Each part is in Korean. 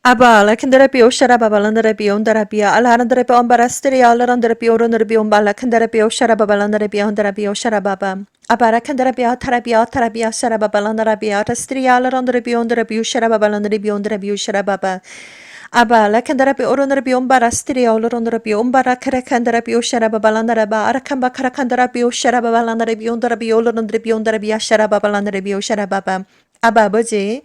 Aba, lakandarabia, sharababalandarabia, ondarabia, alharandarabia, ombarastria, alarandarabia, orondarabia, ombalakandarabia, sharababalandarabia, ondarabia, sharababa. Abara kandarabia, tarabia, tarabia, sharababalandarabia, rastria, alarandarabia, ondarabia, sharababalandarabia, ondarabia, sharababa. Aba, lakandarabia, orondarabia, ombarastria, alarandarabia, ombarakandarabia, sharababalandaraba, arakamba, karakandarabia, sharababalandarabia, ondarabia, olarandarabia, ondarabia, sharababalandarabia, sharababa. 아바 아버지,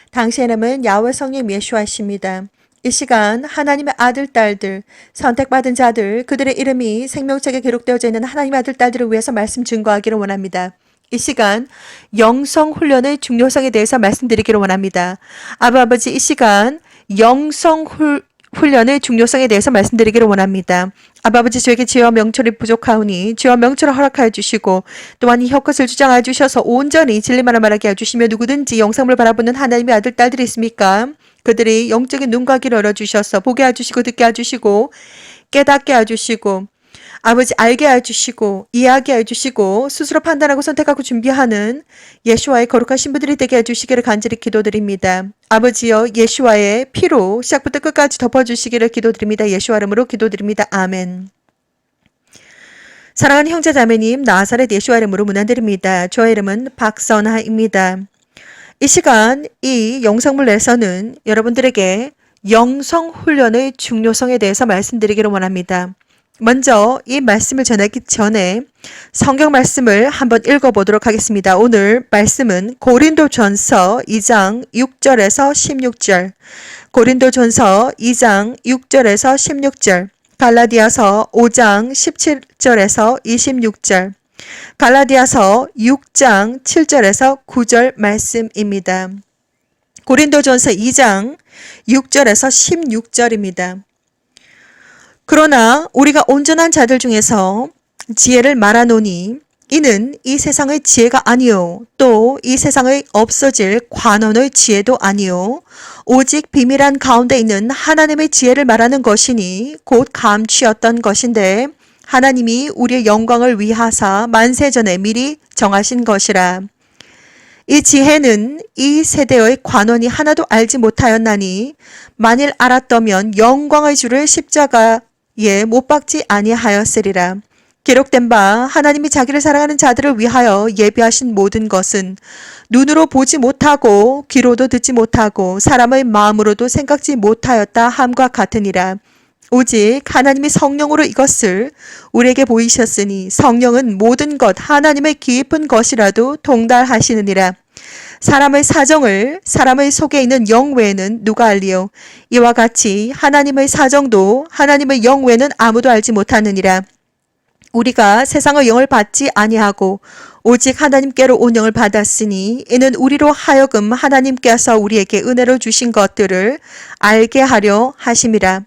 당신의 이름은 야훼 성령 예수하십니다. 이 시간 하나님의 아들, 딸들, 선택받은 자들, 그들의 이름이 생명책에 기록되어져 있는 하나님의 아들, 딸들을 위해서 말씀 증거하기를 원합니다. 이 시간 영성 훈련의 중요성에 대해서 말씀드리기를 원합니다. 아버지, 이 시간 영성 훈련의 중요성에 대해서 말씀드리기를 원합니다. 아버지, 저에게 지혜와 명철이 부족하오니 지혜와 명철을 허락하여 주시고 또한 이 혀끝을 주장하여 주셔서 온전히 진리만을 말하게 해주시며 누구든지 영상을 바라보는 하나님의 아들, 딸들이 있습니까? 그들이 영적인 눈과 귀를 열어주셔서 보게 해주시고 듣게 해주시고 깨닫게 해주시고 아버지 알게 해주시고 이해하게 해주시고 스스로 판단하고 선택하고 준비하는 예수와의 거룩한 신부들이 되게 해주시기를 간절히 기도드립니다. 아버지여 예수와의 피로 시작부터 끝까지 덮어주시기를 기도드립니다. 예수와 이름으로 기도드립니다. 아멘. 사랑하는 형제자매님, 나사렛 예수와 이름으로 문안드립니다. 저의 이름은 박선하입니다. 이 시간 이 영상물 내에서는 여러분들에게 영성훈련의 중요성에 대해서 말씀드리기를 원합니다. 먼저 이 말씀을 전하기 전에 성경 말씀을 한번 읽어보도록 하겠습니다. 오늘 말씀은 고린도전서 2장 6절에서 16절, 고린도전서 2장 6절에서 16절, 갈라디아서 5장 17절에서 26절, 갈라디아서 6장 7절에서 9절 말씀입니다. 고린도전서 2장 6절에서 16절입니다. 그러나 우리가 온전한 자들 중에서 지혜를 말하노니 이는 이 세상의 지혜가 아니요 또 이 세상의 없어질 관원의 지혜도 아니요 오직 비밀한 가운데 있는 하나님의 지혜를 말하는 것이니 곧 감추었던 것인데 하나님이 우리의 영광을 위하사 만세전에 미리 정하신 것이라. 이 지혜는 이 세대의 관원이 하나도 알지 못하였나니 만일 알았더면 영광의 주를 십자가에 못 박지 아니하였으리라. 기록된 바 하나님이 자기를 사랑하는 자들을 위하여 예비하신 모든 것은 눈으로 보지 못하고 귀로도 듣지 못하고 사람의 마음으로도 생각지 못하였다 함과 같으니라. 오직 하나님이 성령으로 이것을 우리에게 보이셨으니 성령은 모든 것 하나님의 깊은 것이라도 통달하시느니라. 사람의 사정을 사람의 속에 있는 영 외에는 누가 알리요? 이와 같이 하나님의 사정도 하나님의 영 외에는 아무도 알지 못하느니라. 우리가 세상의 영을 받지 아니하고 오직 하나님께로 온 영을 받았으니 이는 우리로 하여금 하나님께서 우리에게 은혜로 주신 것들을 알게 하려 하심이라.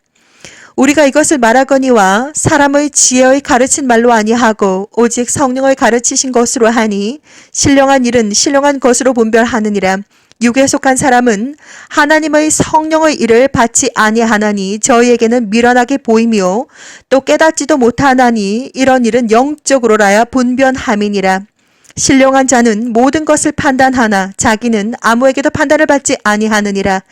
우리가 이것을 말하거니와 사람의 지혜의 가르친 말로 아니하고 오직 성령의 가르치신 것으로 하니 신령한 일은 신령한 것으로 분별하느니라. 육에 속한 사람은 하나님의 성령의 일을 받지 아니하나니 저희에게는 미련하게 보이며 또 깨닫지도 못하나니 이런 일은 영적으로라야 분변함이니라. 신령한 자는 모든 것을 판단하나 자기는 아무에게도 판단을 받지 아니하느니라.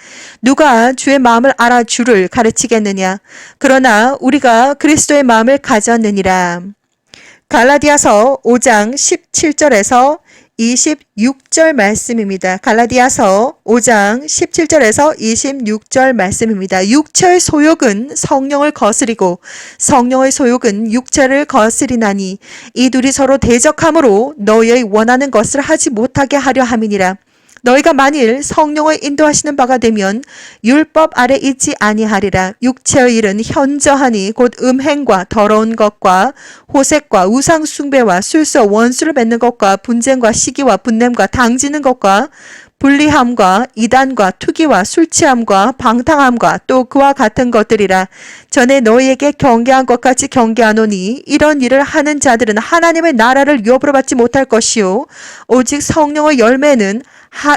누가 주의 마음을 알아 주를 가르치겠느냐. 그러나 우리가 그리스도의 마음을 가졌느니라. 갈라디아서 5장 17절에서 26절 말씀입니다. 갈라디아서 5장 17절에서 26절 말씀입니다. 육체의 소욕은 성령을 거스리고 성령의 소욕은 육체를 거스리나니 이 둘이 서로 대적함으로 너희의 원하는 것을 하지 못하게 하려 함이니라. 너희가 만일 성령의 인도하시는 바가 되면 율법 아래 있지 아니하리라. 육체의 일은 현저하니 곧 음행과 더러운 것과 호색과 우상 숭배와 술수 원수를 맺는 것과 분쟁과 시기와 분냄과 당지는 것과 불리함과 이단과 투기와 술취함과 방탕함과 또 그와 같은 것들이라. 전에 너희에게 경계한 것 같이 경계하노니 이런 일을 하는 자들은 하나님의 나라를 유업으로 받지 못할 것이요 오직 성령의 열매는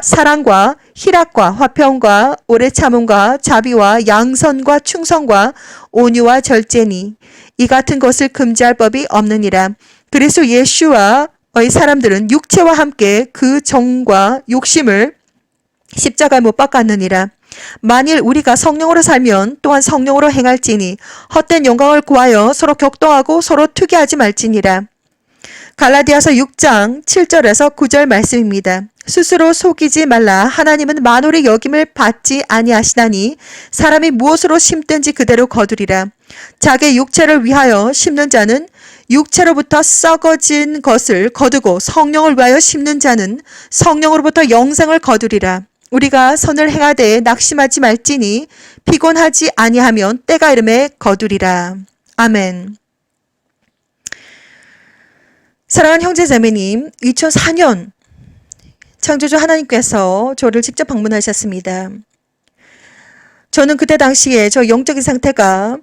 사랑과 희락과 화평과 오래 참음과 자비와 양선과 충성과 온유와 절제니 이 같은 것을 금지할 법이 없느니라. 그리스도 예수와의 사람들은 육체와 함께 그 정과 욕심을 십자가에 못 박았느니라. 만일 우리가 성령으로 살면 또한 성령으로 행할지니 헛된 영광을 구하여 서로 격동하고 서로 투기하지 말지니라. 갈라디아서 6장 7절에서 9절 말씀입니다. 스스로 속이지 말라. 하나님은 만홀의 여김을 받지 아니하시나니 사람이 무엇으로 심든지 그대로 거두리라. 자기 육체를 위하여 심는 자는 육체로부터 썩어진 것을 거두고 성령을 위하여 심는 자는 성령으로부터 영생을 거두리라. 우리가 선을 행하되 낙심하지 말지니 피곤하지 아니하면 때가 이름에 거두리라. 아멘. 사랑하는 형제자매님, 2004년 창조주 하나님께서 저를 직접 방문하셨습니다. 저는 그때 당시에 저 영적인 상태가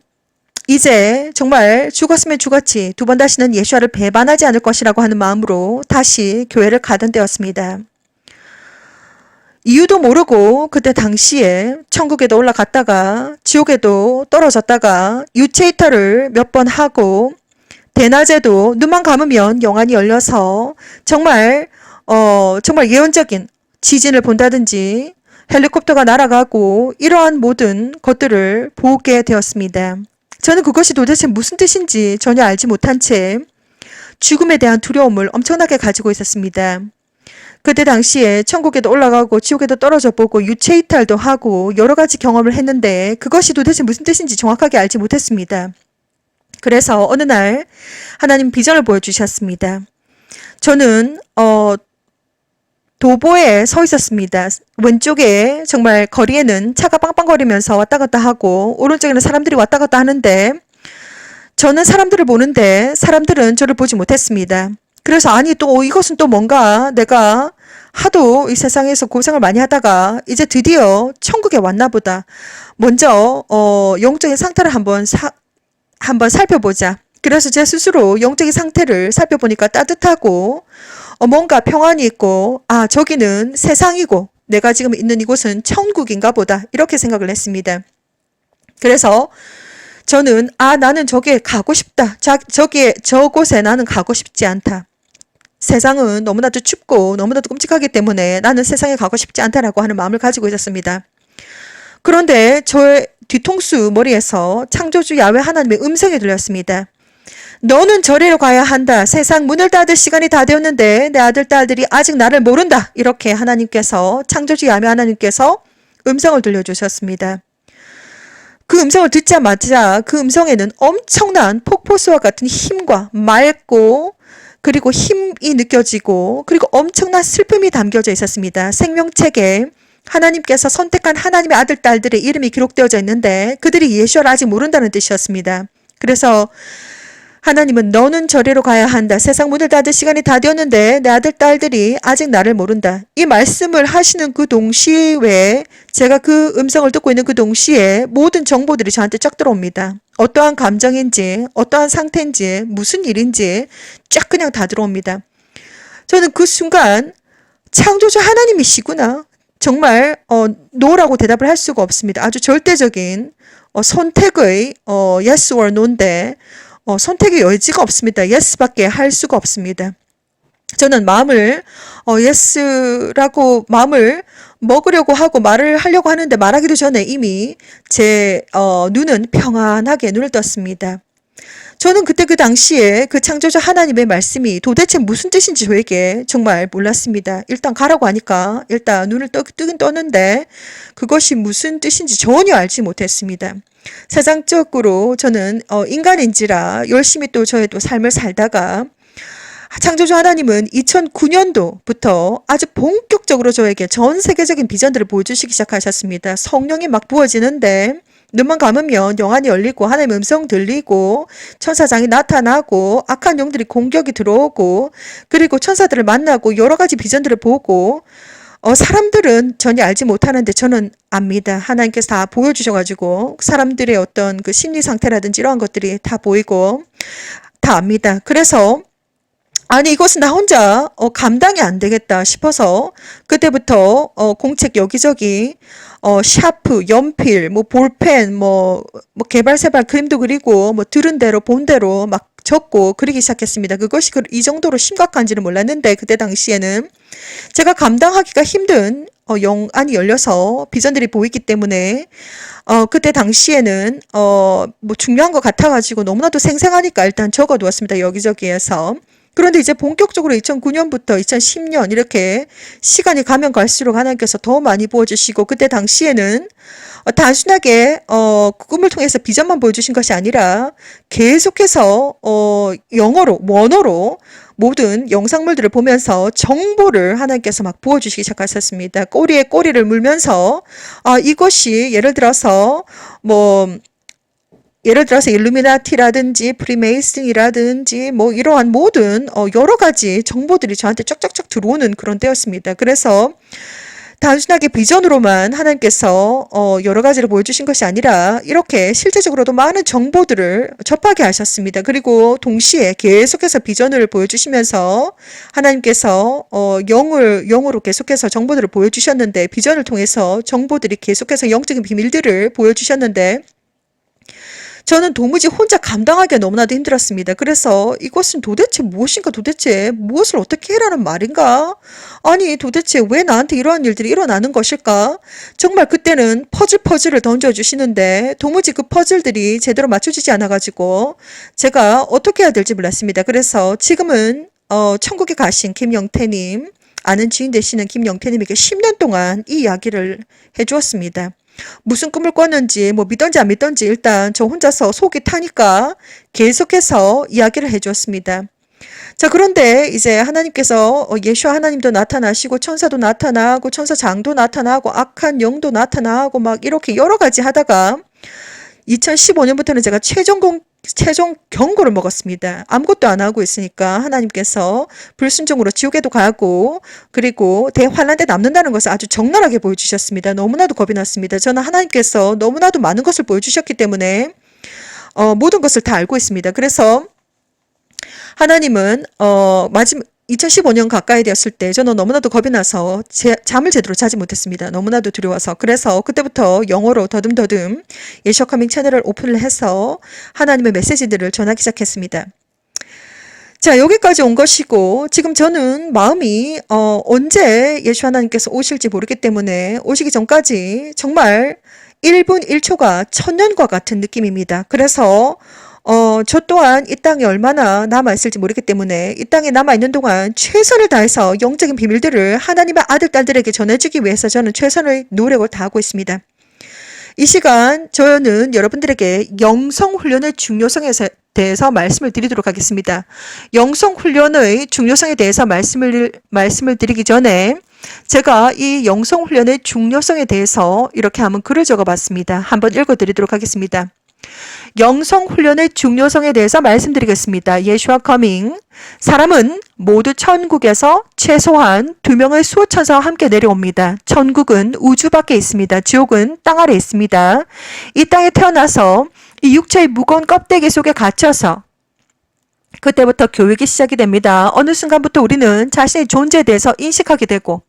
이제 정말 죽었으면 죽었지 두 번 다시는 예수와를 배반하지 않을 것이라고 하는 마음으로 다시 교회를 가던 때였습니다. 이유도 모르고 그때 당시에 천국에도 올라갔다가 지옥에도 떨어졌다가 유체이터를 몇 번 하고 대낮에도 눈만 감으면 영안이 열려서 정말 예언적인 지진을 본다든지 헬리콥터가 날아가고 이러한 모든 것들을 보게 되었습니다. 저는 그것이 도대체 무슨 뜻인지 전혀 알지 못한 채 죽음에 대한 두려움을 엄청나게 가지고 있었습니다. 그때 당시에 천국에도 올라가고 지옥에도 떨어져 보고 유체 이탈도 하고 여러 가지 경험을 했는데 그것이 도대체 무슨 뜻인지 정확하게 알지 못했습니다. 그래서 어느 날 하나님 비전을 보여주셨습니다. 저는 도보에 서 있었습니다. 왼쪽에 정말 거리에는 차가 빵빵거리면서 왔다 갔다 하고 오른쪽에는 사람들이 왔다 갔다 하는데 저는 사람들을 보는데 사람들은 저를 보지 못했습니다. 그래서 아니 또 이것은 또 뭔가 내가 하도 이 세상에서 고생을 많이 하다가 이제 드디어 천국에 왔나 보다. 먼저 영적인 상태를 한번 살펴보자. 그래서 제 스스로 영적인 상태를 살펴보니까 따뜻하고 뭔가 평안이 있고 저기는 세상이고 내가 지금 있는 이곳은 천국인가 보다 이렇게 생각을 했습니다. 그래서 저는 나는 저기에 가고 싶다. 저곳에 나는 가고 싶지 않다. 세상은 너무나도 춥고 너무나도 끔찍하기 때문에 나는 세상에 가고 싶지 않다라고 하는 마음을 가지고 있었습니다. 그런데 저의 뒤통수 머리에서 창조주 야훼 하나님의 음성이 들렸습니다. 너는 저리로 가야 한다. 세상 문을 닫을 시간이 다 되었는데 내 아들, 딸들이 아직 나를 모른다. 이렇게 하나님께서 창조주 야훼 하나님께서 음성을 들려주셨습니다. 그 음성을 듣자마자 그 음성에는 엄청난 폭포수와 같은 힘과 맑고 그리고 힘이 느껴지고 그리고 엄청난 슬픔이 담겨져 있었습니다. 생명책에 하나님께서 선택한 하나님의 아들, 딸들의 이름이 기록되어져 있는데 그들이 예수를 아직 모른다는 뜻이었습니다. 그래서 하나님은 너는 저리로 가야 한다. 세상 문을 닫을 시간이 다 되었는데 내 아들, 딸들이 아직 나를 모른다. 이 말씀을 하시는 그 동시에 제가 그 음성을 듣고 있는 그 동시에 모든 정보들이 저한테 쫙 들어옵니다. 어떠한 감정인지 어떠한 상태인지 무슨 일인지 쫙 그냥 다 들어옵니다. 저는 그 순간 창조주 하나님이시구나. 정말 no라고 대답을 할 수가 없습니다. 아주 절대적인 선택의 yes or no인데 선택의 여지가 없습니다. yes밖에 할 수가 없습니다. 저는 마음을 yes라고 마음을 먹으려고 하고 말을 하려고 하는데 말하기도 전에 이미 제 눈은 평안하게 눈을 떴습니다. 저는 그때 그 당시에 그 창조주 하나님의 말씀이 도대체 무슨 뜻인지 저에게 정말 몰랐습니다. 일단 가라고 하니까 일단 눈을 뜨긴 떴는데 그것이 무슨 뜻인지 전혀 알지 못했습니다. 세상적으로 저는 인간인지라 열심히 또 저의 또 삶을 살다가 창조주 하나님은 2009년도부터 아주 본격적으로 저에게 전 세계적인 비전들을 보여주시기 시작하셨습니다. 성령이 막 부어지는데 눈만 감으면 영안이 열리고 하나님의 음성 들리고 천사장이 나타나고 악한 영들이 공격이 들어오고 그리고 천사들을 만나고 여러 가지 비전들을 보고 사람들은 전혀 알지 못하는데 저는 압니다. 하나님께서 다 보여주셔가지고 사람들의 어떤 그 심리 상태라든지 이러한 것들이 다 보이고 다 압니다. 그래서 아니 이것은 나 혼자 감당이 안 되겠다 싶어서 그때부터 공책 여기저기 샤프, 연필, 뭐 볼펜, 뭐 개발세발 그림도 그리고 뭐 들은 대로 본 대로 막 적고 그리기 시작했습니다. 그것이 이 정도로 심각한지는 몰랐는데 그때 당시에는 제가 감당하기가 힘든 영안이 열려서 비전들이 보이기 때문에 그때 당시에는 뭐 중요한 것 같아가지고 너무나도 생생하니까 일단 적어두었습니다. 여기저기에서. 그런데 이제 본격적으로 2009년부터 2010년 이렇게 시간이 가면 갈수록 하나님께서 더 많이 부어주시고 그때 당시에는 단순하게 꿈을 통해서 비전만 보여주신 것이 아니라 계속해서 영어로 원어로 모든 영상물들을 보면서 정보를 하나님께서 막 부어주시기 시작하셨습니다. 꼬리에 꼬리를 물면서 이것이 예를 들어서 일루미나티라든지 프리메이슨이라든지 뭐 이러한 모든 여러 가지 정보들이 저한테 쫙쫙쫙 들어오는 그런 때였습니다. 그래서 단순하게 비전으로만 하나님께서 여러 가지를 보여주신 것이 아니라 이렇게 실제적으로도 많은 정보들을 접하게 하셨습니다. 그리고 동시에 계속해서 비전을 보여주시면서 하나님께서 영으로 계속해서 정보들을 보여주셨는데 비전을 통해서 정보들이 계속해서 영적인 비밀들을 보여주셨는데 저는 도무지 혼자 감당하기가 너무나도 힘들었습니다. 그래서 이것은 도대체 무엇인가, 도대체 무엇을 어떻게 해라는 말인가? 아니 도대체 왜 나한테 이러한 일들이 일어나는 것일까? 정말 그때는 퍼즐을 던져주시는데 도무지 그 퍼즐들이 제대로 맞춰지지 않아가지고 제가 어떻게 해야 될지 몰랐습니다. 그래서 지금은 천국에 가신 김영태님, 아는 지인 되시는 김영태님에게 10년 동안 이 이야기를 해주었습니다. 무슨 꿈을 꿨는지 뭐 믿던지 안 믿던지 일단 저 혼자서 속이 타니까 계속해서 이야기를 해주었습니다. 자, 그런데 이제 하나님께서 예수와 하나님도 나타나시고 천사도 나타나고 천사장도 나타나고 악한 영도 나타나고 막 이렇게 여러 가지 하다가 2015년부터는 제가 최종 경고를 먹었습니다. 아무것도 안 하고 있으니까 하나님께서 불순종으로 지옥에도 가고 그리고 대환란 때 남는다는 것을 아주 적나라하게 보여주셨습니다. 너무나도 겁이 났습니다. 저는 하나님께서 너무나도 많은 것을 보여주셨기 때문에 모든 것을 다 알고 있습니다. 그래서 하나님은 마지막 2015년 가까이 되었을 때 저는 너무나도 겁이 나서 잠을 제대로 자지 못했습니다. 너무나도 두려워서. 그래서 그때부터 영어로 더듬더듬 예수와 커밍 채널을 오픈을 해서 하나님의 메시지들을 전하기 시작했습니다. 자, 여기까지 온 것이고 지금 저는 마음이 언제 예수 하나님께서 오실지 모르기 때문에 오시기 전까지 정말 1분 1초가 천년과 같은 느낌입니다. 그래서 저 또한 이 땅에 얼마나 남아있을지 모르기 때문에 이 땅에 남아있는 동안 최선을 다해서 영적인 비밀들을 하나님의 아들, 딸들에게 전해주기 위해서 저는 최선의 노력을 다하고 있습니다. 이 시간 저는 여러분들에게 영성훈련의 중요성에 대해서 말씀을 드리도록 하겠습니다. 영성훈련의 중요성에 대해서 말씀을 드리기 전에 제가 이 영성훈련의 중요성에 대해서 이렇게 한번 글을 적어봤습니다. 한번 읽어드리도록 하겠습니다. 영성훈련의 중요성에 대해서 말씀드리겠습니다. 예수와 커밍. 사람은 모두 천국에서 최소한 2명의 수호천사와 함께 내려옵니다. 천국은 우주 밖에 있습니다. 지옥은 땅 아래 있습니다. 이 땅에 태어나서 이 육체의 무거운 껍데기 속에 갇혀서 그때부터 교육이 시작이 됩니다. 어느 순간부터 우리는 자신의 존재에 대해서 인식하게 되고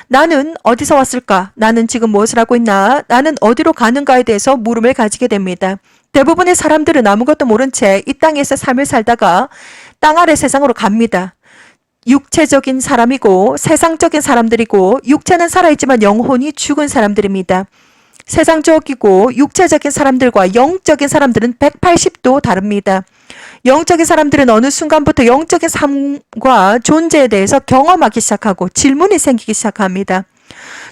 나는 어디서 왔을까? 나는 지금 무엇을 하고 있나? 나는 어디로 가는가에 대해서 물음을 가지게 됩니다. 대부분의 사람들은 아무것도 모른 채 이 땅에서 삶을 살다가 땅 아래 세상으로 갑니다. 육체적인 사람이고 세상적인 사람들이고 육체는 살아있지만 영혼이 죽은 사람들입니다. 세상적이고 육체적인 사람들과 영적인 사람들은 180도 다릅니다. 영적인 사람들은 어느 순간부터 영적인 삶과 존재에 대해서 경험하기 시작하고 질문이 생기기 시작합니다.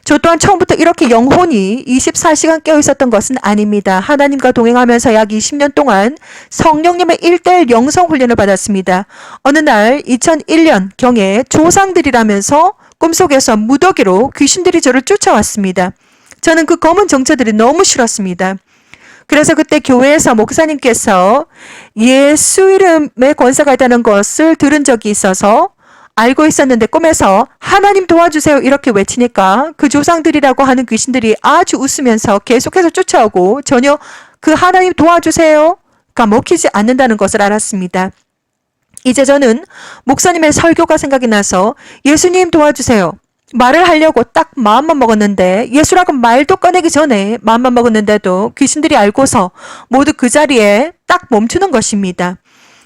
저 또한 처음부터 이렇게 영혼이 24시간 깨어 있었던 것은 아닙니다. 하나님과 동행하면서 약 20년 동안 성령님의 1:1 영성 훈련을 받았습니다. 어느 날 2001년 경에 조상들이라면서 꿈속에서 무더기로 귀신들이 저를 쫓아왔습니다. 저는 그 검은 정체들이 너무 싫었습니다. 그래서 그때 교회에서 목사님께서 예수 이름의 권세가 있다는 것을 들은 적이 있어서 알고 있었는데 꿈에서 하나님 도와주세요 이렇게 외치니까 그 조상들이라고 하는 귀신들이 아주 웃으면서 계속해서 쫓아오고 전혀 그 하나님 도와주세요가 먹히지 않는다는 것을 알았습니다. 이제 저는 목사님의 설교가 생각이 나서 예수님 도와주세요. 말을 하려고 딱 마음만 먹었는데 예수라고 말도 꺼내기 전에 마음만 먹었는데도 귀신들이 알고서 모두 그 자리에 딱 멈추는 것입니다.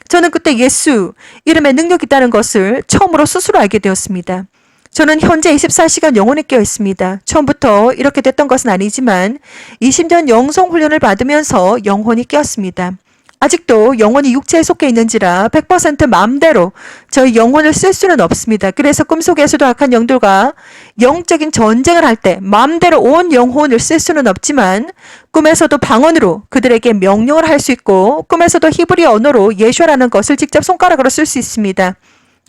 저는 그때 예수 이름에 능력이 있다는 것을 처음으로 스스로 알게 되었습니다. 저는 현재 24시간 영혼에 깨어 있습니다. 처음부터 이렇게 됐던 것은 아니지만 20년 영성 훈련을 받으면서 영혼이 깨었습니다. 아직도 영혼이 육체에 속해 있는지라 100% 마음대로 저희 영혼을 쓸 수는 없습니다. 그래서 꿈속에서도 악한 영들과 영적인 전쟁을 할 때 마음대로 온 영혼을 쓸 수는 없지만 꿈에서도 방언으로 그들에게 명령을 할 수 있고 꿈에서도 히브리 언어로 예수라는 것을 직접 손가락으로 쓸 수 있습니다.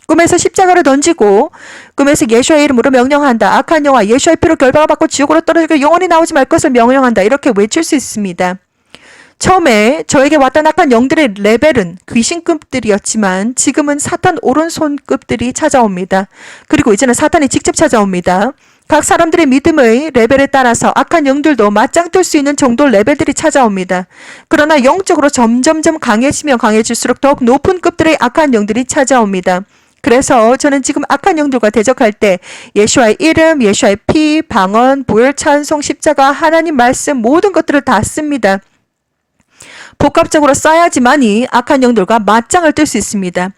꿈에서 십자가를 던지고 꿈에서 예수의 이름으로 명령한다. 악한 영아 예수의 피로 결박을 받고 지옥으로 떨어지고 영원히 나오지 말 것을 명령한다. 이렇게 외칠 수 있습니다. 처음에 저에게 왔던 악한 영들의 레벨은 귀신급들이었지만 지금은 사탄 오른손급들이 찾아옵니다. 그리고 이제는 사탄이 직접 찾아옵니다. 각 사람들의 믿음의 레벨에 따라서 악한 영들도 맞짱 뜰 수 있는 정도 레벨들이 찾아옵니다. 그러나 영적으로 점점점 강해지면 강해질수록 더욱 높은 급들의 악한 영들이 찾아옵니다. 그래서 저는 지금 악한 영들과 대적할 때 예수와의 이름, 예수와의 피, 방언, 보혈, 찬송, 십자가, 하나님 말씀 모든 것들을 다 씁니다. 복합적으로 써야지만이 악한 영들과 맞짱을 뜰 수 있습니다.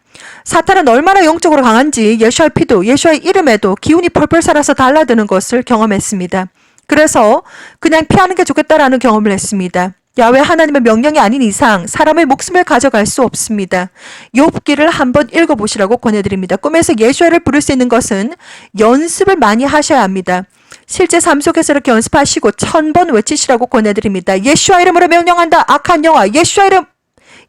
사탄은 얼마나 영적으로 강한지 예수와의 피도 예수와의 이름에도 기운이 펄펄 살아서 달라드는 것을 경험했습니다. 그래서 그냥 피하는 게 좋겠다라는 경험을 했습니다. 야훼 하나님의 명령이 아닌 이상 사람의 목숨을 가져갈 수 없습니다. 욥기를 한번 읽어보시라고 권해드립니다. 꿈에서 예수와를 부를 수 있는 것은 연습을 많이 하셔야 합니다. 실제 삶 속에서 이렇게 연습하시고 1000번 외치시라고 권해드립니다. 예수와 이름으로 명령한다. 악한 영아 예수와 이름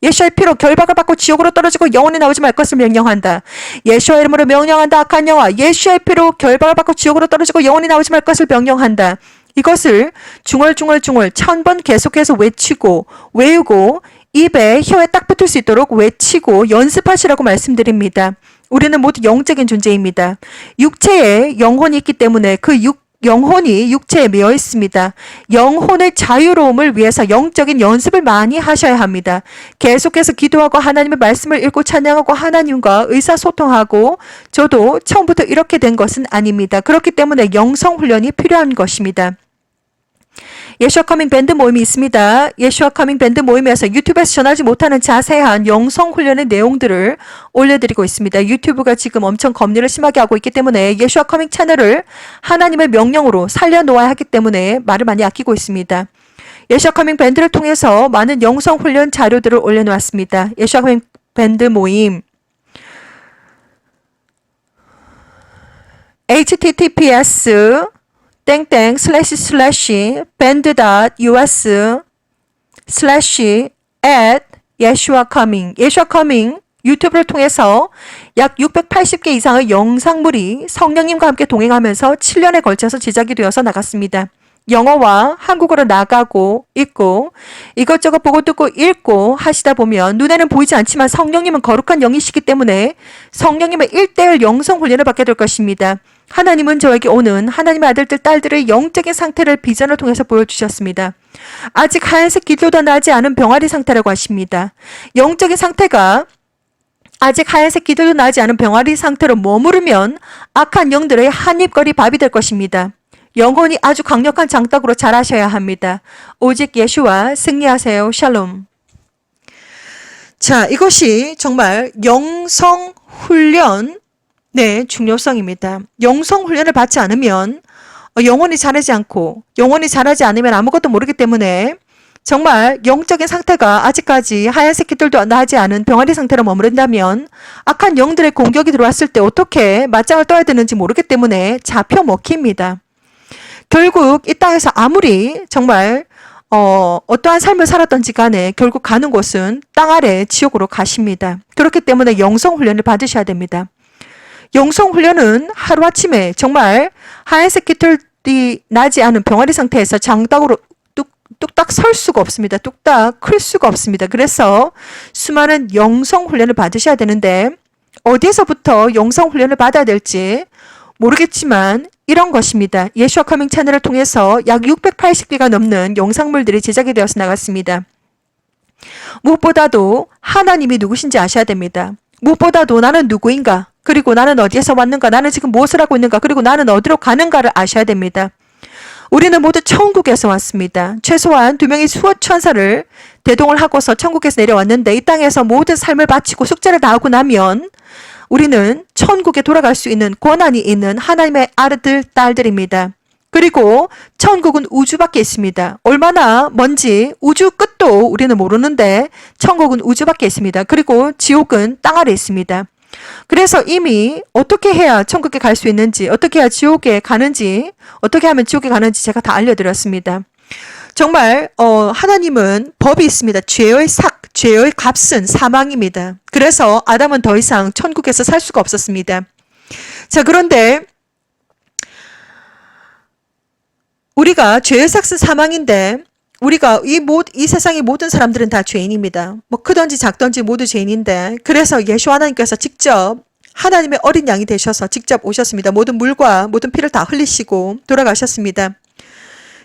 예수의 피로 결박을 받고 지옥으로 떨어지고 영원히 나오지 말 것을 명령한다. 예수와 이름으로 명령한다. 악한 영아 예수의 피로 결박을 받고 지옥으로 떨어지고 영원히 나오지 말 것을 명령한다. 이것을 중얼중얼 1000번 계속해서 외치고 외우고 입에 혀에 딱 붙을 수 있도록 외치고 연습하시라고 말씀드립니다. 우리는 모두 영적인 존재입니다. 육체에 영혼이 있기 때문에 그 영혼이 육체에 매여 있습니다. 영혼의 자유로움을 위해서 영적인 연습을 많이 하셔야 합니다. 계속해서 기도하고 하나님의 말씀을 읽고 찬양하고 하나님과 의사소통하고 저도 처음부터 이렇게 된 것은 아닙니다. 그렇기 때문에 영성 훈련이 필요한 것입니다. 예수와 커밍 밴드 모임이 있습니다. 예수와 커밍 밴드 모임에서 유튜브에서 전하지 못하는 자세한 영성 훈련의 내용들을 올려드리고 있습니다. 유튜브가 지금 엄청 검열을 심하게 하고 있기 때문에 예수와 커밍 채널을 하나님의 명령으로 살려놓아야 하기 때문에 말을 많이 아끼고 있습니다. 예수와 커밍 밴드를 통해서 많은 영성 훈련 자료들을 올려놓았습니다. 예수와 커밍 밴드 모임 https 땡땡 band.us/at 예수와 커밍 예수와 커밍 유튜브를 통해서 약 680개 이상의 영상물이 성령님과 함께 동행하면서 7년에 걸쳐서 제작이 되어서 나갔습니다. 영어와 한국어로 나가고 있고 이것저것 보고 듣고 읽고 하시다 보면 눈에는 보이지 않지만 성령님은 거룩한 영이시기 때문에 성령님의 1:1 영성 훈련을 받게 될 것입니다. 하나님은 저에게 오는 하나님의 아들들 딸들의 영적인 상태를 비전을 통해서 보여주셨습니다. 아직 하얀색 기도도 나지 않은 병아리 상태라고 하십니다. 영적인 상태가 아직 하얀색 기도도 나지 않은 병아리 상태로 머무르면 악한 영들의 한입거리 밥이 될 것입니다. 영혼이 아주 강력한 장닭으로 자라셔야 합니다. 오직 예수와 승리하세요. 샬롬. 자, 이것이 정말 영성 훈련 네, 중요성입니다. 영성 훈련을 받지 않으면 영혼이 자라지 않고 영혼이 자라지 않으면 아무것도 모르기 때문에 정말 영적인 상태가 아직까지 하얀색 깃들도 나지 않은 병아리 상태로 머무른다면 악한 영들의 공격이 들어왔을 때 어떻게 맞짱을 떠야 되는지 모르기 때문에 잡혀 먹힙니다. 결국 이 땅에서 아무리 정말 어떠한 삶을 살았던지 간에 결국 가는 곳은 땅 아래 지옥으로 가십니다. 그렇기 때문에 영성 훈련을 받으셔야 됩니다. 영성 훈련은 하루아침에 정말 하얀색 깃털이 나지 않은 병아리 상태에서 장닭으로 뚝딱 설 수가 없습니다. 뚝딱 클 수가 없습니다. 그래서 수많은 영성 훈련을 받으셔야 되는데 어디에서부터 영성 훈련을 받아야 될지 모르겠지만 이런 것입니다. 예수와 커밍 채널을 통해서 약 680개가 넘는 영상물들이 제작이 되어서 나갔습니다. 무엇보다도 하나님이 누구신지 아셔야 됩니다. 무엇보다도 나는 누구인가? 그리고 나는 어디에서 왔는가? 나는 지금 무엇을 하고 있는가? 그리고 나는 어디로 가는가를 아셔야 됩니다. 우리는 모두 천국에서 왔습니다. 최소한 2명의 수호 천사를 대동을 하고서 천국에서 내려왔는데 이 땅에서 모든 삶을 바치고 숙제를 다 하고 나면 우리는 천국에 돌아갈 수 있는 권한이 있는 하나님의 아들, 딸들입니다. 그리고 천국은 우주 밖에 있습니다. 얼마나 먼지 우주 끝도 우리는 모르는데 천국은 우주 밖에 있습니다. 그리고 지옥은 땅 아래 있습니다. 그래서 이미 어떻게 해야 천국에 갈 수 있는지, 어떻게 해야 지옥에 가는지, 어떻게 하면 지옥에 가는지 제가 다 알려드렸습니다. 정말 하나님은 법이 있습니다. 죄의 값은 사망입니다. 그래서 아담은 더 이상 천국에서 살 수가 없었습니다. 자, 그런데 우리가 죄의 삭은 사망인데 우리가 이 세상의 모든 사람들은 다 죄인입니다. 뭐 크든지 작든지 모두 죄인인데 그래서 예수 하나님께서 직접 하나님의 어린 양이 되셔서 직접 오셨습니다. 모든 물과 모든 피를 다 흘리시고 돌아가셨습니다.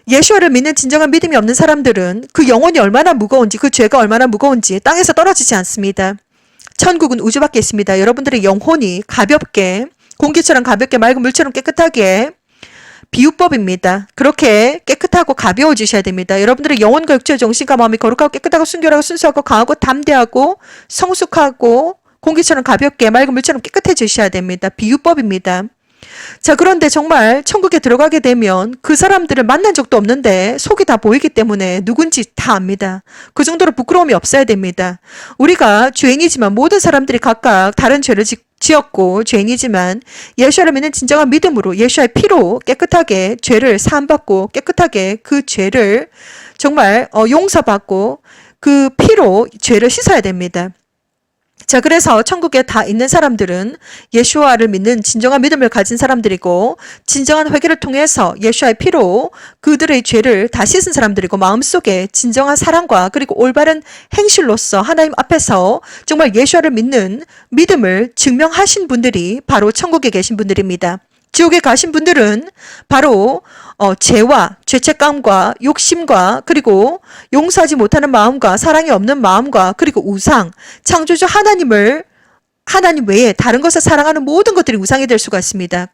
예수를 믿는 진정한 믿음이 없는 사람들은 그 영혼이 얼마나 무거운지 그 죄가 얼마나 무거운지 땅에서 떨어지지 않습니다. 천국은 우주 밖에 있습니다. 여러분들의 영혼이 가볍게 공기처럼 가볍게 맑은 물처럼 깨끗하게 비유법입니다. 그렇게 깨끗하고 가벼워지셔야 됩니다. 여러분들의 영혼과 육체의 정신과 마음이 거룩하고 깨끗하고 순결하고 순수하고 강하고 담대하고 성숙하고 공기처럼 가볍게 맑은 물처럼 깨끗해지셔야 됩니다. 비유법입니다. 자, 그런데 정말 천국에 들어가게 되면 그 사람들을 만난 적도 없는데 속이 다 보이기 때문에 누군지 다 압니다. 그 정도로 부끄러움이 없어야 됩니다. 우리가 죄인이지만 모든 사람들이 각각 다른 죄를 지었고 죄인이지만 예수를 믿는 진정한 믿음으로 예수의 피로 깨끗하게 죄를 사함받고 깨끗하게 그 죄를 정말 용서받고 그 피로 죄를 씻어야 됩니다. 자, 그래서 천국에 다 있는 사람들은 예수와를 믿는 진정한 믿음을 가진 사람들이고 진정한 회개를 통해서 예수와의 피로 그들의 죄를 다 씻은 사람들이고 마음속에 진정한 사랑과 그리고 올바른 행실로서 하나님 앞에서 정말 예수와를 믿는 믿음을 증명하신 분들이 바로 천국에 계신 분들입니다. 지옥에 가신 분들은 바로 죄와 죄책감과 욕심과 그리고 용서하지 못하는 마음과 사랑이 없는 마음과 그리고 우상, 창조주 하나님 외에 다른 것을 사랑하는 모든 것들이 우상이 될 수가 있습니다.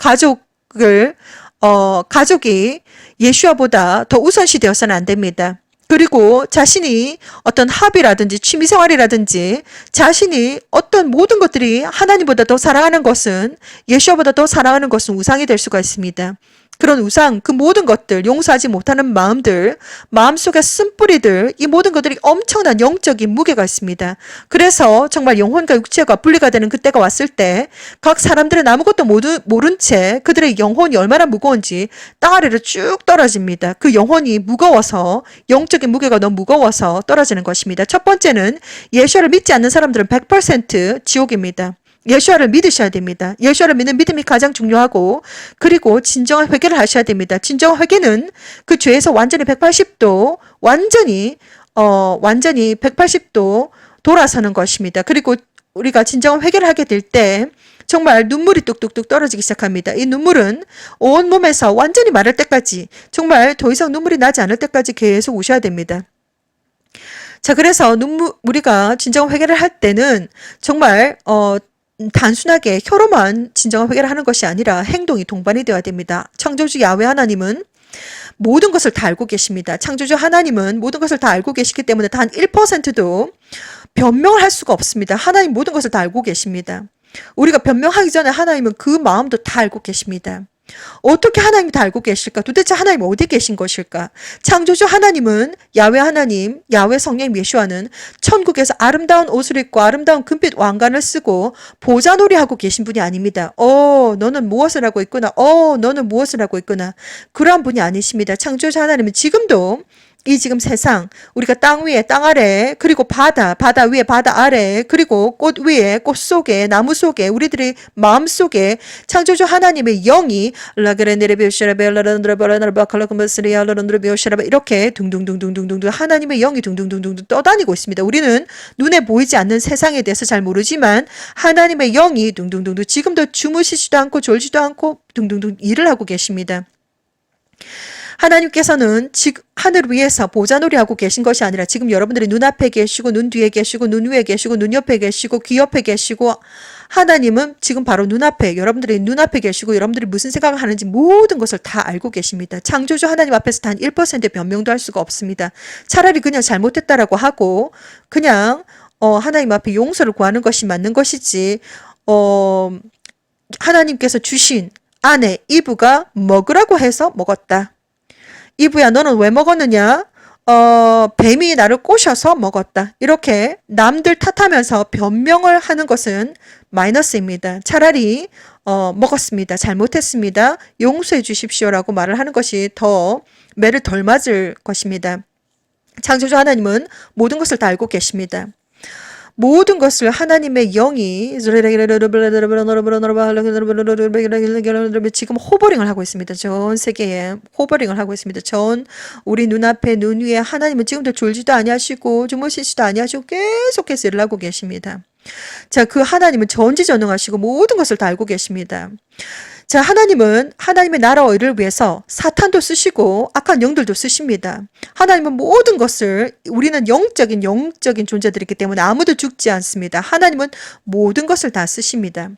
가족이 예수와보다 더 우선시 되어서는 안 됩니다. 그리고 자신이 어떤 합의라든지 취미생활이라든지 자신이 어떤 모든 것들이 하나님보다 더 사랑하는 것은 예수와보다 더 사랑하는 것은 우상이 될 수가 있습니다. 그런 우상, 그 모든 것들, 용서하지 못하는 마음들, 마음속의 쓴뿌리들, 이 모든 것들이 엄청난 영적인 무게가 있습니다. 그래서 정말 영혼과 육체가 분리가 되는 그때가 왔을 때 각 사람들은 아무것도 모른 채 그들의 영혼이 얼마나 무거운지 땅 아래로 쭉 떨어집니다. 그 영혼이 무거워서 영적인 무게가 너무 무거워서 떨어지는 것입니다. 첫 번째는 예수를 믿지 않는 사람들은 100% 지옥입니다. 예수와를 믿으셔야 됩니다. 예수와를 믿는 믿음이 가장 중요하고 그리고 진정한 회개를 하셔야 됩니다. 진정한 회개는 그 죄에서 완전히 180도 완전히 180도 돌아서는 것입니다. 그리고 우리가 진정한 회개를 하게 될 때 정말 눈물이 뚝뚝뚝 떨어지기 시작합니다. 이 눈물은 온 몸에서 완전히 마를 때까지 정말 더 이상 눈물이 나지 않을 때까지 계속 우셔야 됩니다. 자, 그래서 우리가 진정한 회개를 할 때는 정말 단순하게 혀로만 진정한 회개를 하는 것이 아니라 행동이 동반이 되어야 됩니다. 창조주 야훼 하나님은 모든 것을 다 알고 계십니다. 창조주 하나님은 모든 것을 다 알고 계시기 때문에 단 1%도 변명을 할 수가 없습니다. 하나님 모든 것을 다 알고 계십니다. 우리가 변명하기 전에 하나님은 그 마음도 다 알고 계십니다. 어떻게 하나님이 다 알고 계실까? 도대체 하나님 어디 계신 것일까? 창조주 하나님은 야훼 하나님, 야훼 성령 예수와는 천국에서 아름다운 옷을 입고 아름다운 금빛 왕관을 쓰고 보자놀이 하고 계신 분이 아닙니다. 너는 무엇을 하고 있구나. 너는 무엇을 하고 있구나. 그러한 분이 아니십니다. 창조주 하나님은 지금도 지금 세상, 우리가 땅 위에, 땅 아래, 그리고 바다 위에, 바다 아래, 그리고 꽃 위에, 꽃 속에, 나무 속에, 우리들의 마음 속에 창조주 하나님의 영이 이렇게 둥둥둥둥둥둥 하나님의 영이 둥둥둥둥 떠다니고 있습니다. 우리는 눈에 보이지 않는 세상에 대해서 잘 모르지만 하나님의 영이 둥둥둥둥 지금도 주무시지도 않고 졸지도 않고 둥둥둥 일을 하고 계십니다. 하나님께서는 지금 하늘 위에서 보자놀이 하고 계신 것이 아니라 지금 여러분들이 눈앞에 계시고 눈 뒤에 계시고 눈 위에 계시고 눈 옆에 계시고 귀 옆에 계시고 하나님은 지금 바로 눈앞에 여러분들의 눈앞에 계시고 여러분들이 무슨 생각을 하는지 모든 것을 다 알고 계십니다. 창조주 하나님 앞에서 단 1%의 변명도 할 수가 없습니다. 차라리 그냥 잘못했다라고 하고 그냥 하나님 앞에 용서를 구하는 것이 맞는 것이지 어, 하나님께서 주신 아내 이브가 먹으라고 해서 먹었다. 이브야, 너는 왜 먹었느냐? 뱀이 나를 꼬셔서 먹었다. 이렇게 남들 탓하면서 변명을 하는 것은 마이너스입니다. 차라리 먹었습니다. 잘못했습니다. 용서해 주십시오라고 말을 하는 것이 더 매를 덜 맞을 것입니다. 창조주 하나님은 모든 것을 다 알고 계십니다. 모든 것을 하나님의 영이 지금 호버링을 하고 있습니다. 전 세계에 호버링을 하고 있습니다. 전 우리 눈앞에 눈 위에 하나님은 지금도 졸지도 아니하시고 주무시지도 아니하시고 계속해서 일을 하고 계십니다. 자, 그 하나님은 전지전능하시고 모든 것을 다 알고 계십니다. 자, 하나님은 하나님의 나라와 의를 위해서 사탄도 쓰시고 악한 영들도 쓰십니다. 하나님은 모든 것을, 우리는 영적인 존재들이기 때문에 아무도 죽지 않습니다. 하나님은 모든 것을 다 쓰십니다.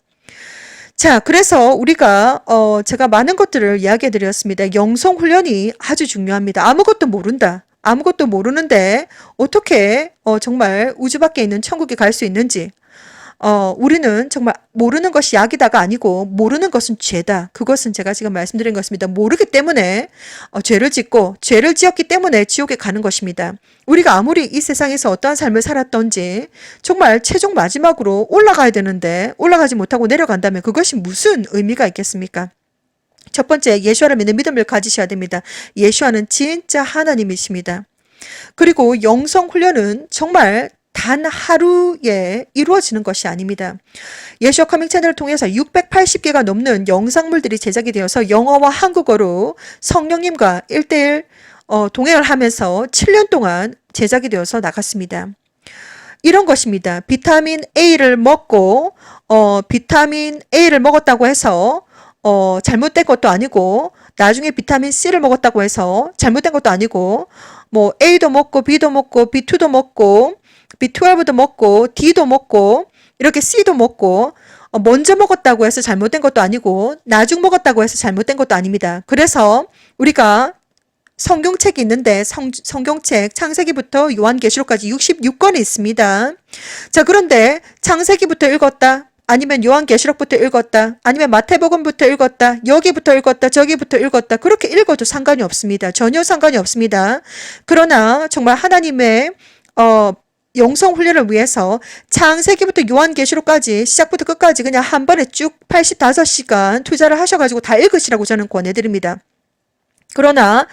자, 그래서 우리가 제가 많은 것들을 이야기해 드렸습니다. 영성 훈련이 아주 중요합니다. 아무것도 모른다. 아무것도 모르는데 어떻게 정말 우주 밖에 있는 천국에 갈 수 있는지, 우리는 정말 모르는 것이 약이다가 아니고 모르는 것은 죄다. 그것은 제가 지금 말씀드린 것입니다. 모르기 때문에 죄를 짓고 죄를 지었기 때문에 지옥에 가는 것입니다. 우리가 아무리 이 세상에서 어떠한 삶을 살았던지 정말 최종 마지막으로 올라가야 되는데 올라가지 못하고 내려간다면 그것이 무슨 의미가 있겠습니까? 첫 번째, 예수와를 믿는 믿음을 가지셔야 됩니다. 예수와는 진짜 하나님이십니다. 그리고 영성 훈련은 정말 단 하루에 이루어지는 것이 아닙니다. 예수와 커밍 채널을 통해서 680개가 넘는 영상물들이 제작이 되어서 영어와 한국어로 성령님과 1대1 동행을 하면서 7년 동안 제작이 되어서 나갔습니다. 이런 것입니다. 비타민 A를 먹고 비타민 A를 먹었다고 해서 잘못된 것도 아니고, 나중에 비타민 C를 먹었다고 해서 잘못된 것도 아니고, 뭐 A도 먹고 B도 먹고 B2도 먹고 B12도 먹고 D도 먹고 이렇게 C도 먹고, 먼저 먹었다고 해서 잘못된 것도 아니고 나중 먹었다고 해서 잘못된 것도 아닙니다. 그래서 우리가 성경책이 있는데 성경책 창세기부터 요한계시록까지 66권이 있습니다. 자, 그런데 창세기부터 읽었다, 아니면 요한계시록부터 읽었다, 아니면 마태복음부터 읽었다, 여기부터 읽었다, 저기부터 읽었다, 그렇게 읽어도 상관이 없습니다. 전혀 상관이 없습니다. 그러나 정말 하나님의 영성 훈련을 위해서 창세기부터 요한계시록까지 시작부터 끝까지 그냥 한 번에 쭉 85시간 투자를 하셔가지고 다 읽으시라고 저는 권해드립니다. 그러나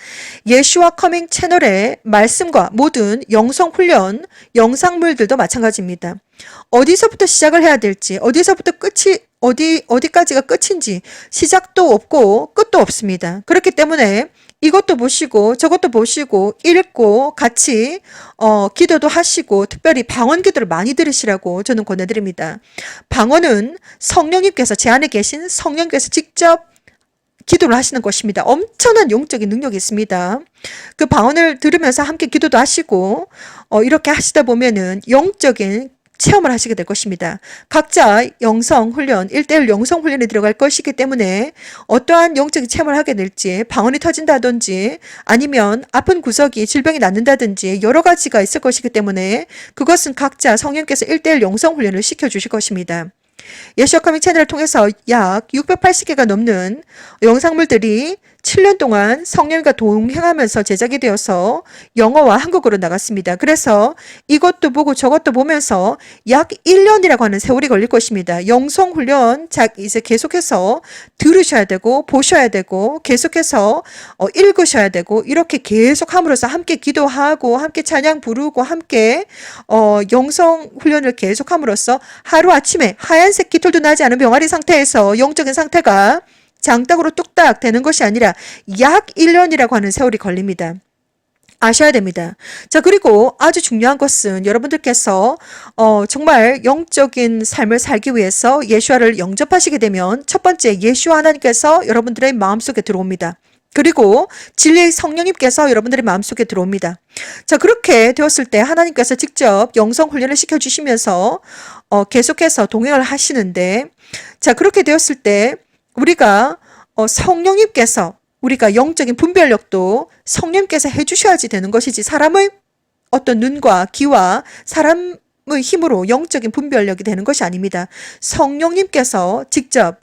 예수와 커밍 채널의 말씀과 모든 영성 훈련 영상물들도 마찬가지입니다. 어디서부터 시작을 해야 될지, 어디서부터 끝이 어디까지가 끝인지 시작도 없고 끝도 없습니다. 그렇기 때문에 이것도 보시고 저것도 보시고 읽고 같이 기도도 하시고, 특별히 방언 기도를 많이 들으시라고 저는 권해드립니다. 방언은 성령님께서, 제 안에 계신 성령님께서 직접 기도를 하시는 것입니다. 엄청난 영적인 능력이 있습니다. 그 방언을 들으면서 함께 기도도 하시고 이렇게 하시다 보면은 영적인 체험을 하시게 될 것입니다. 각자 영성 훈련, 1대1 영성 훈련에 들어갈 것이기 때문에 어떠한 영적인 체험을 하게 될지, 방언이 터진다든지 아니면 아픈 구석이 질병이 낫는다든지 여러 가지가 있을 것이기 때문에 그것은 각자 성령께서 1대1 영성 훈련을 시켜주실 것입니다. 예수와 커밍 채널을 통해서 약 680개가 넘는 영상물들이 7년 동안 성령과 동행하면서 제작이 되어서 영어와 한국어로 나갔습니다. 그래서 이것도 보고 저것도 보면서 약 1년이라고 하는 세월이 걸릴 것입니다. 영성훈련 이제 계속해서 들으셔야 되고 보셔야 되고 계속해서 읽으셔야 되고, 이렇게 계속 함으로써 함께 기도하고 함께 찬양 부르고 함께 영성훈련을 계속 함으로써 하루아침에 하얀색 깃털도 나지 않은 병아리 상태에서 영적인 상태가 장떡으로 뚝딱 되는 것이 아니라 약 1년이라고 하는 세월이 걸립니다. 아셔야 됩니다. 자, 그리고 아주 중요한 것은 여러분들께서 정말 영적인 삶을 살기 위해서 예수와를 영접하시게 되면 첫 번째, 예수와 하나님께서 여러분들의 마음속에 들어옵니다. 그리고 진리의 성령님께서 여러분들의 마음속에 들어옵니다. 자, 그렇게 되었을 때 하나님께서 직접 영성 훈련을 시켜주시면서 계속해서 동행을 하시는데, 자, 그렇게 되었을 때 우리가 성령님께서, 우리가 영적인 분별력도 성령님께서 해주셔야지 되는 것이지, 사람의 어떤 눈과 귀와 사람 힘으로 영적인 분별력이 되는 것이 아닙니다. 성령님께서 직접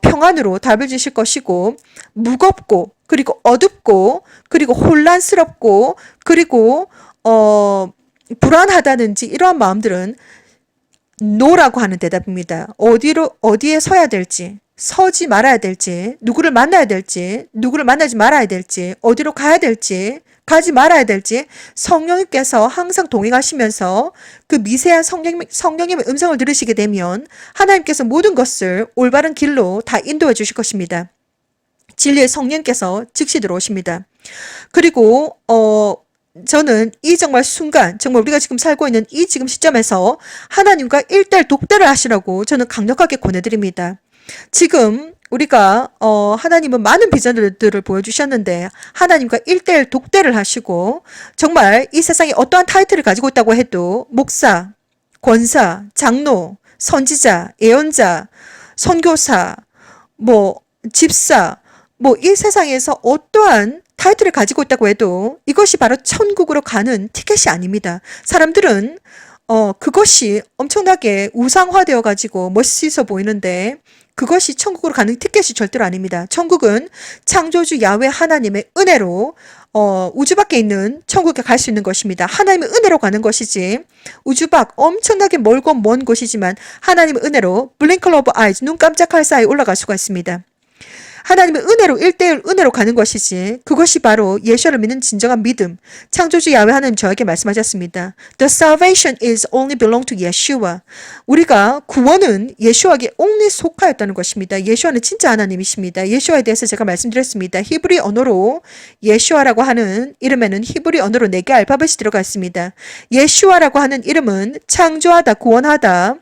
평안으로 답을 주실 것이고, 무겁고 그리고 어둡고 그리고 혼란스럽고 그리고 불안하다든지 이러한 마음들은 노라고 하는 대답입니다. 어디에 서야 될지, 서지 말아야 될지, 누구를 만나야 될지, 누구를 만나지 말아야 될지, 어디로 가야 될지, 가지 말아야 될지 성령님께서 항상 동행하시면서 그 미세한 성령님의 음성을 들으시게 되면 하나님께서 모든 것을 올바른 길로 다 인도해 주실 것입니다. 진리의 성령께서 즉시 들어오십니다. 그리고 저는 이 정말 순간, 정말 우리가 지금 살고 있는 이 지금 시점에서 하나님과 1대1 독대를 하시라고 저는 강력하게 권해드립니다. 지금 우리가 하나님은 많은 비전들을 보여주셨는데 하나님과 1대1 독대를 하시고 정말 이 세상에 어떠한 타이틀을 가지고 있다고 해도 목사, 권사, 장로, 선지자, 예언자, 선교사, 집사, 이 세상에서 어떠한 타이틀을 가지고 있다고 해도 이것이 바로 천국으로 가는 티켓이 아닙니다. 사람들은 그것이 엄청나게 우상화되어 가지고 멋있어 보이는데 그것이 천국으로 가는 티켓이 절대로 아닙니다. 천국은 창조주 야훼 하나님의 은혜로 우주 밖에 있는 천국에 갈 수 있는 것입니다. 하나님의 은혜로 가는 것이지 우주 밖 엄청나게 멀고 먼 곳이지만 하나님의 은혜로 블링클 오브 아이즈 눈 깜짝할 사이에 올라갈 수가 있습니다. 하나님의 은혜로 1대1 은혜로 가는 것이지 그것이 바로 예수를 믿는 진정한 믿음. 창조주 야훼 하나님 저에게 말씀하셨습니다. The salvation is only belong to Yeshua. 우리가 구원은 예수에게 only 속하였다는 것입니다. 예수는 진짜 하나님이십니다. 예수에 대해서 제가 말씀드렸습니다. 히브리 언어로 예수라고 하는 이름에는 히브리 언어로 4개 알파벳이 들어가 있습니다. 예수라고 하는 이름은 창조하다, 구원하다,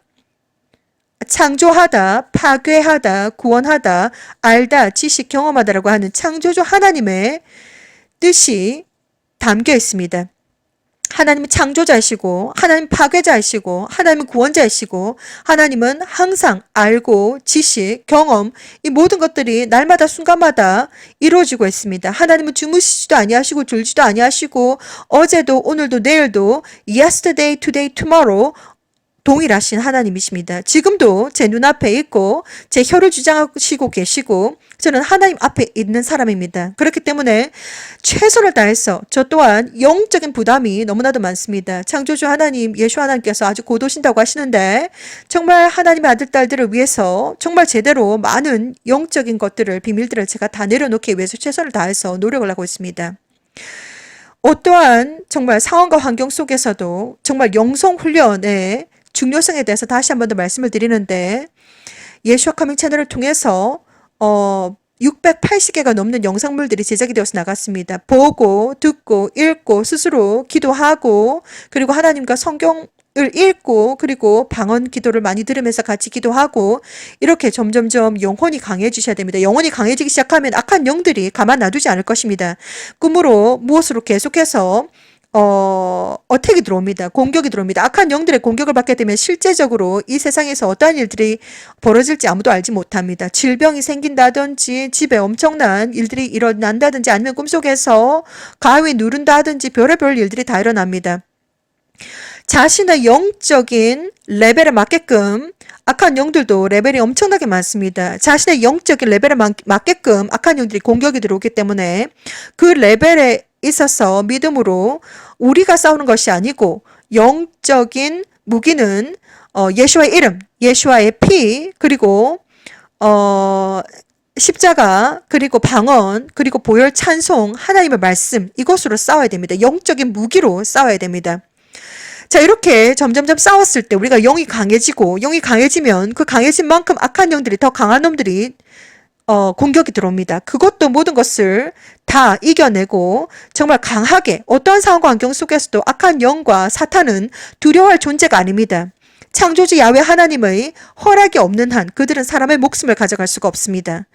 창조하다, 파괴하다, 구원하다, 알다, 지식, 경험하다라고 하는 창조주 하나님의 뜻이 담겨 있습니다. 하나님은 창조자이시고 하나님 파괴자이시고 하나님은 구원자이시고 하나님은 항상 알고 지식, 경험 이 모든 것들이 날마다 순간마다 이루어지고 있습니다. 하나님은 주무시지도 아니하시고 졸지도 아니하시고 어제도 오늘도 내일도 yesterday, today, tomorrow 동일하신 하나님이십니다. 지금도 제 눈앞에 있고 제 혀를 주장하시고 계시고 저는 하나님 앞에 있는 사람입니다. 그렇기 때문에 최선을 다해서 저 또한 영적인 부담이 너무나도 많습니다. 창조주 하나님, 예수 하나님께서 아주 고도신다고 하시는데 정말 하나님의 아들, 딸들을 위해서 정말 제대로 많은 영적인 것들을, 비밀들을 제가 다 내려놓기 위해서 최선을 다해서 노력을 하고 있습니다. 어떠한 정말 상황과 환경 속에서도 정말 영성 훈련의 중요성에 대해서 다시 한 번 더 말씀을 드리는데 예수와 커밍 채널을 통해서 680개가 넘는 영상물들이 제작이 되어서 나갔습니다. 보고 듣고 읽고 스스로 기도하고 그리고 하나님과 성경을 읽고 그리고 방언 기도를 많이 들으면서 같이 기도하고 이렇게 점점점 영혼이 강해지셔야 됩니다. 영혼이 강해지기 시작하면 악한 영들이 가만 놔두지 않을 것입니다. 꿈으로 무엇으로 계속해서 어택이 들어옵니다. 공격이 들어옵니다. 악한 영들의 공격을 받게 되면 실제적으로 이 세상에서 어떠한 일들이 벌어질지 아무도 알지 못합니다. 질병이 생긴다든지 집에 엄청난 일들이 일어난다든지 아니면 꿈속에서 가위 누른다든지 별의별 일들이 다 일어납니다. 자신의 영적인 레벨에 맞게끔 악한 영들도 레벨이 엄청나게 많습니다. 자신의 영적인 레벨에 맞게끔 악한 영들이 공격이 들어오기 때문에 그 레벨에 있어서 믿음으로 우리가 싸우는 것이 아니고 영적인 무기는 예수와의 이름, 예수와의 피, 그리고 십자가, 그리고 방언, 그리고 보혈 찬송, 하나님의 말씀 이것으로 싸워야 됩니다. 영적인 무기로 싸워야 됩니다. 자, 이렇게 점점점 싸웠을 때 우리가 영이 강해지고 영이 강해지면 그 강해진 만큼 악한 영들이 더 강한 놈들이 공격이 들어옵니다. 그것도 모든 것을 다 이겨내고 정말 강하게 어떠한 상황과 환경 속에서도 악한 영과 사탄은 두려워할 존재가 아닙니다. 창조주 야훼 하나님의 허락이 없는 한 그들은 사람의 목숨을 가져갈 수가 없습니다.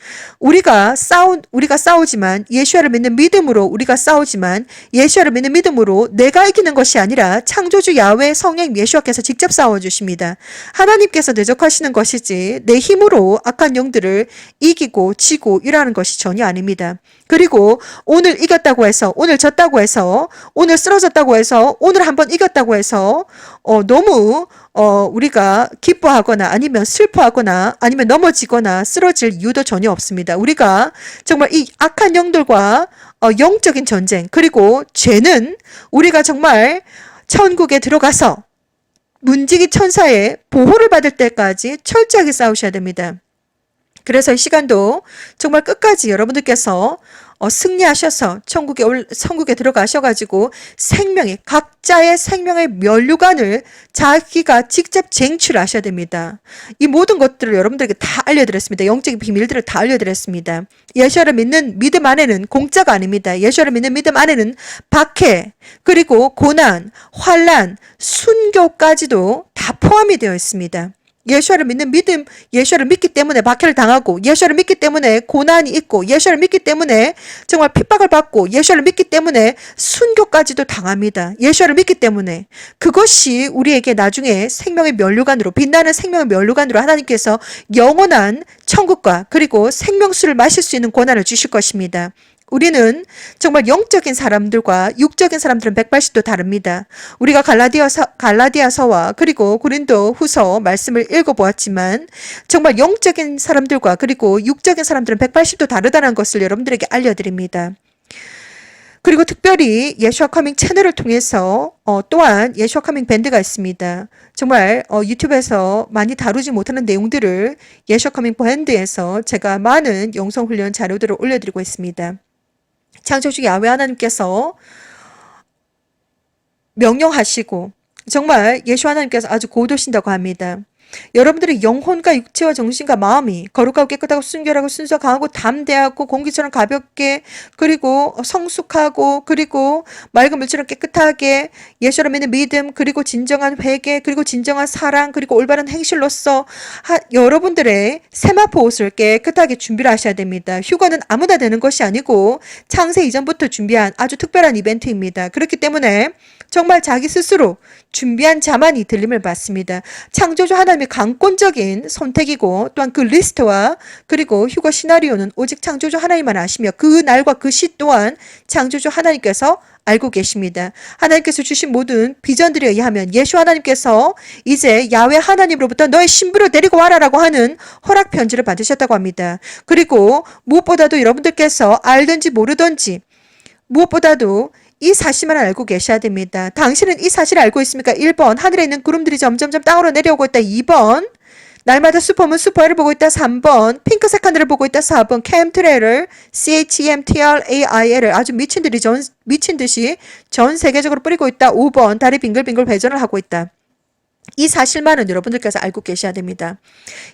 우리가 싸우지만 예수를 믿는 믿음으로 우리가 싸우지만 예수를 믿는 믿음으로 내가 이기는 것이 아니라 창조주 야훼 성령 예수께서 직접 싸워주십니다. 하나님께서 대적하시는 것이지 내 힘으로 악한 영들을 이기고 지고 이라는 것이 전혀 아닙니다. 그리고 오늘 이겼다고 해서 오늘 졌다고 해서 오늘 쓰러졌다고 해서 오늘 한번 이겼다고 해서 너무 우리가 기뻐하거나 아니면 슬퍼하거나 아니면 넘어지거나 쓰러질 이유도 전혀 없습니다. 우리가 정말 이 악한 영들과 영적인 전쟁 그리고 죄는 우리가 정말 천국에 들어가서 문지기 천사의 보호를 받을 때까지 철저하게 싸우셔야 됩니다. 그래서 이 시간도 정말 끝까지 여러분들께서 승리하셔서 천국에 들어가셔가지고 각자의 생명의 면류관을 자기가 직접 쟁취하셔야 됩니다. 이 모든 것들을 여러분들에게 다 알려드렸습니다. 영적인 비밀들을 다 알려드렸습니다. 예수를 믿는 믿음 안에는 공짜가 아닙니다. 예수를 믿는 믿음 안에는 박해, 그리고 고난, 환난, 순교까지도 다 포함이 되어 있습니다. 예수를 믿는 믿음, 예수를 믿기 때문에 박해를 당하고, 예수를 믿기 때문에 고난이 있고, 예수를 믿기 때문에 정말 핍박을 받고, 예수를 믿기 때문에 순교까지도 당합니다. 예수를 믿기 때문에. 그것이 우리에게 나중에 생명의 면류관으로, 빛나는 생명의 면류관으로 하나님께서 영원한 천국과 그리고 생명수를 마실 수 있는 권한을 주실 것입니다. 우리는 정말 영적인 사람들과 육적인 사람들은 180도 다릅니다. 우리가 갈라디아서와 그리고 고린도 후서 말씀을 읽어보았지만 정말 영적인 사람들과 그리고 육적인 사람들은 180도 다르다는 것을 여러분들에게 알려드립니다. 그리고 특별히 예수와 커밍 채널을 통해서 또한 예수와 커밍 밴드가 있습니다. 정말 유튜브에서 많이 다루지 못하는 내용들을 예수와 커밍 밴드에서 제가 많은 영성훈련 자료들을 올려드리고 있습니다. 창조주 야훼 하나님께서 명령하시고 정말 예수 하나님께서 아주 고도신다고 합니다. 여러분들의 영혼과 육체와 정신과 마음이 거룩하고 깨끗하고 순결하고 순수하고 강하고 담대하고 공기처럼 가볍게 그리고 성숙하고 그리고 맑은 물처럼 깨끗하게 예수를 믿는 믿음 그리고 진정한 회개 그리고 진정한 사랑 그리고 올바른 행실로서 여러분들의 세마포 옷을 깨끗하게 준비를 하셔야 됩니다. 휴거는 아무나 되는 것이 아니고 창세 이전부터 준비한 아주 특별한 이벤트입니다. 그렇기 때문에 정말 자기 스스로 준비한 자만이 들림을 받습니다. 창조주 하나님의 강권적인 선택이고 또한 그 리스트와 그리고 휴거 시나리오는 오직 창조주 하나님만 아시며 그 날과 그 시 또한 창조주 하나님께서 알고 계십니다. 하나님께서 주신 모든 비전들에 의하면 예수 하나님께서 이제 야훼 하나님으로부터 너의 신부를 데리고 와라라고 하는 허락 편지를 받으셨다고 합니다. 그리고 무엇보다도 여러분들께서 알든지 모르든지 무엇보다도 이 사실만 알고 계셔야 됩니다. 당신은 이 사실을 알고 있습니까? 1번 하늘에 있는 구름들이 점점점 땅으로 내려오고 있다. 2번 날마다 슈퍼문 슈퍼를 보고 있다. 3번 핑크색 하늘을 보고 있다. 4번 캠트레일을 CHEMTRAIL을 아주 미친 듯이 전 세계적으로 뿌리고 있다. 5번 달이 빙글빙글 회전을 하고 있다. 이 사실만은 여러분들께서 알고 계셔야 됩니다.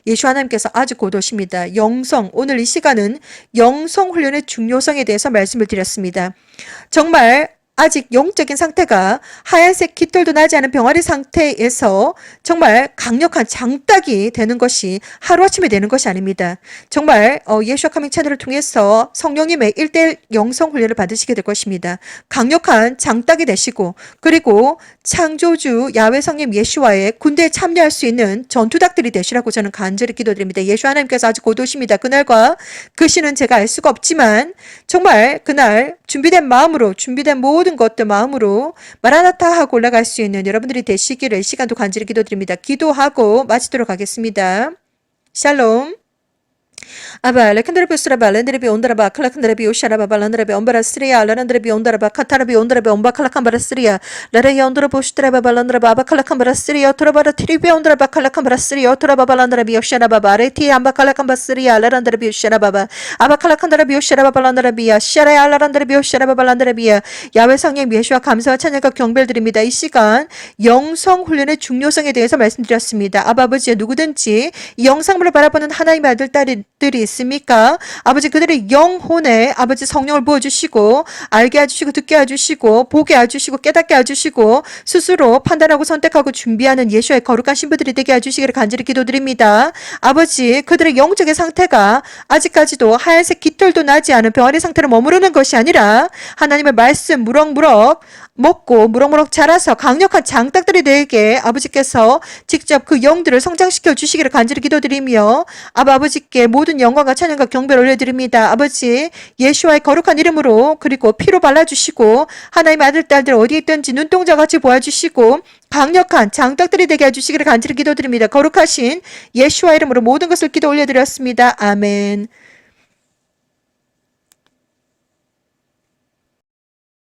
예수 하나님께서 아주 고도십니다. 오늘 이 시간은 영성 훈련의 중요성에 대해서 말씀을 드렸습니다. 정말 아직 영적인 상태가 하얀색 깃털도 나지 않은 병아리 상태에서 정말 강력한 장딱이 되는 것이 하루아침에 되는 것이 아닙니다. 정말 예수와 커밍 채널을 통해서 성령님의 1:1 영성 훈련을 받으시게 될 것입니다. 강력한 장딱이 되시고 그리고 창조주 야훼 성령 예수와의 군대에 참여할 수 있는 전투닭들이 되시라고 저는 간절히 기도드립니다. 예수 하나님께서 아주 고도십니다. 그날과 그 시는 제가 알 수가 없지만 정말 그날 준비된 마음으로 준비된 모든 것들 마음으로 마라나타 하고 올라갈 수 있는 여러분들이 되시기를 이 시간도 간절히 기도드립니다. 기도하고 마치도록 하겠습니다. 샬롬. 아바 레칸드레비 스라바 렌드레비 온다라바 칼라칸드레비 오샤라바 발란드레비 온바라스리아 라란드레비 온다라바 카타라비 온다라비 온바칼라칸바라스리아 라레이 온다라바 오시드라바 발란드라바 아바칼라칸바라스리아 토라바라 트리비 온다라바 칼라칸바라스리아 토라바 발란드레비 오샤라바 바레티 암바칼라칸바스리아 라란드레비 오샤라바바 아바칼라칸다라비 오샤라바 발란드레비아 샤라야 라란드레비 오샤라바 발란드레비아 야훼 성령 예수와 감사와 찬양과 경배드립니다. 이 시간 영성 훈련의 중요성에 대해서 말씀드렸습니다. 아버지의 누구든지 이 영상물을 바라보는 하나님의 아들 딸들이 있습니까? 아버지 그들의 영혼에 아버지 성령을 부어주시고 알게 해주시고 듣게 해주시고 보게 해주시고 깨닫게 해주시고 스스로 판단하고 선택하고 준비하는 예수의 거룩한 신부들이 되게 해주시기를 간절히 기도드립니다. 아버지 그들의 영적인 상태가 아직까지도 하얀색 깃털도 나지 않은 병아리 상태로 머무르는 것이 아니라 하나님의 말씀 무럭무럭 먹고 무럭무럭 자라서 강력한 장딱들이 되게 아버지께서 직접 그 영들을 성장시켜 주시기를 간절히 기도드리며 아버지께 모든 모든 영광과 찬양과 경배를 올려드립니다. 아버지 예수와의 거룩한 이름으로 그리고 피로 발라주시고 하나님의 아들 딸들 어디에 있든지 눈동자같이 보아주시고 강력한 장덕들이 되게 해주시기를 간절히 기도드립니다. 거룩하신 예수와 이름으로 모든 것을 기도 올려드렸습니다. 아멘.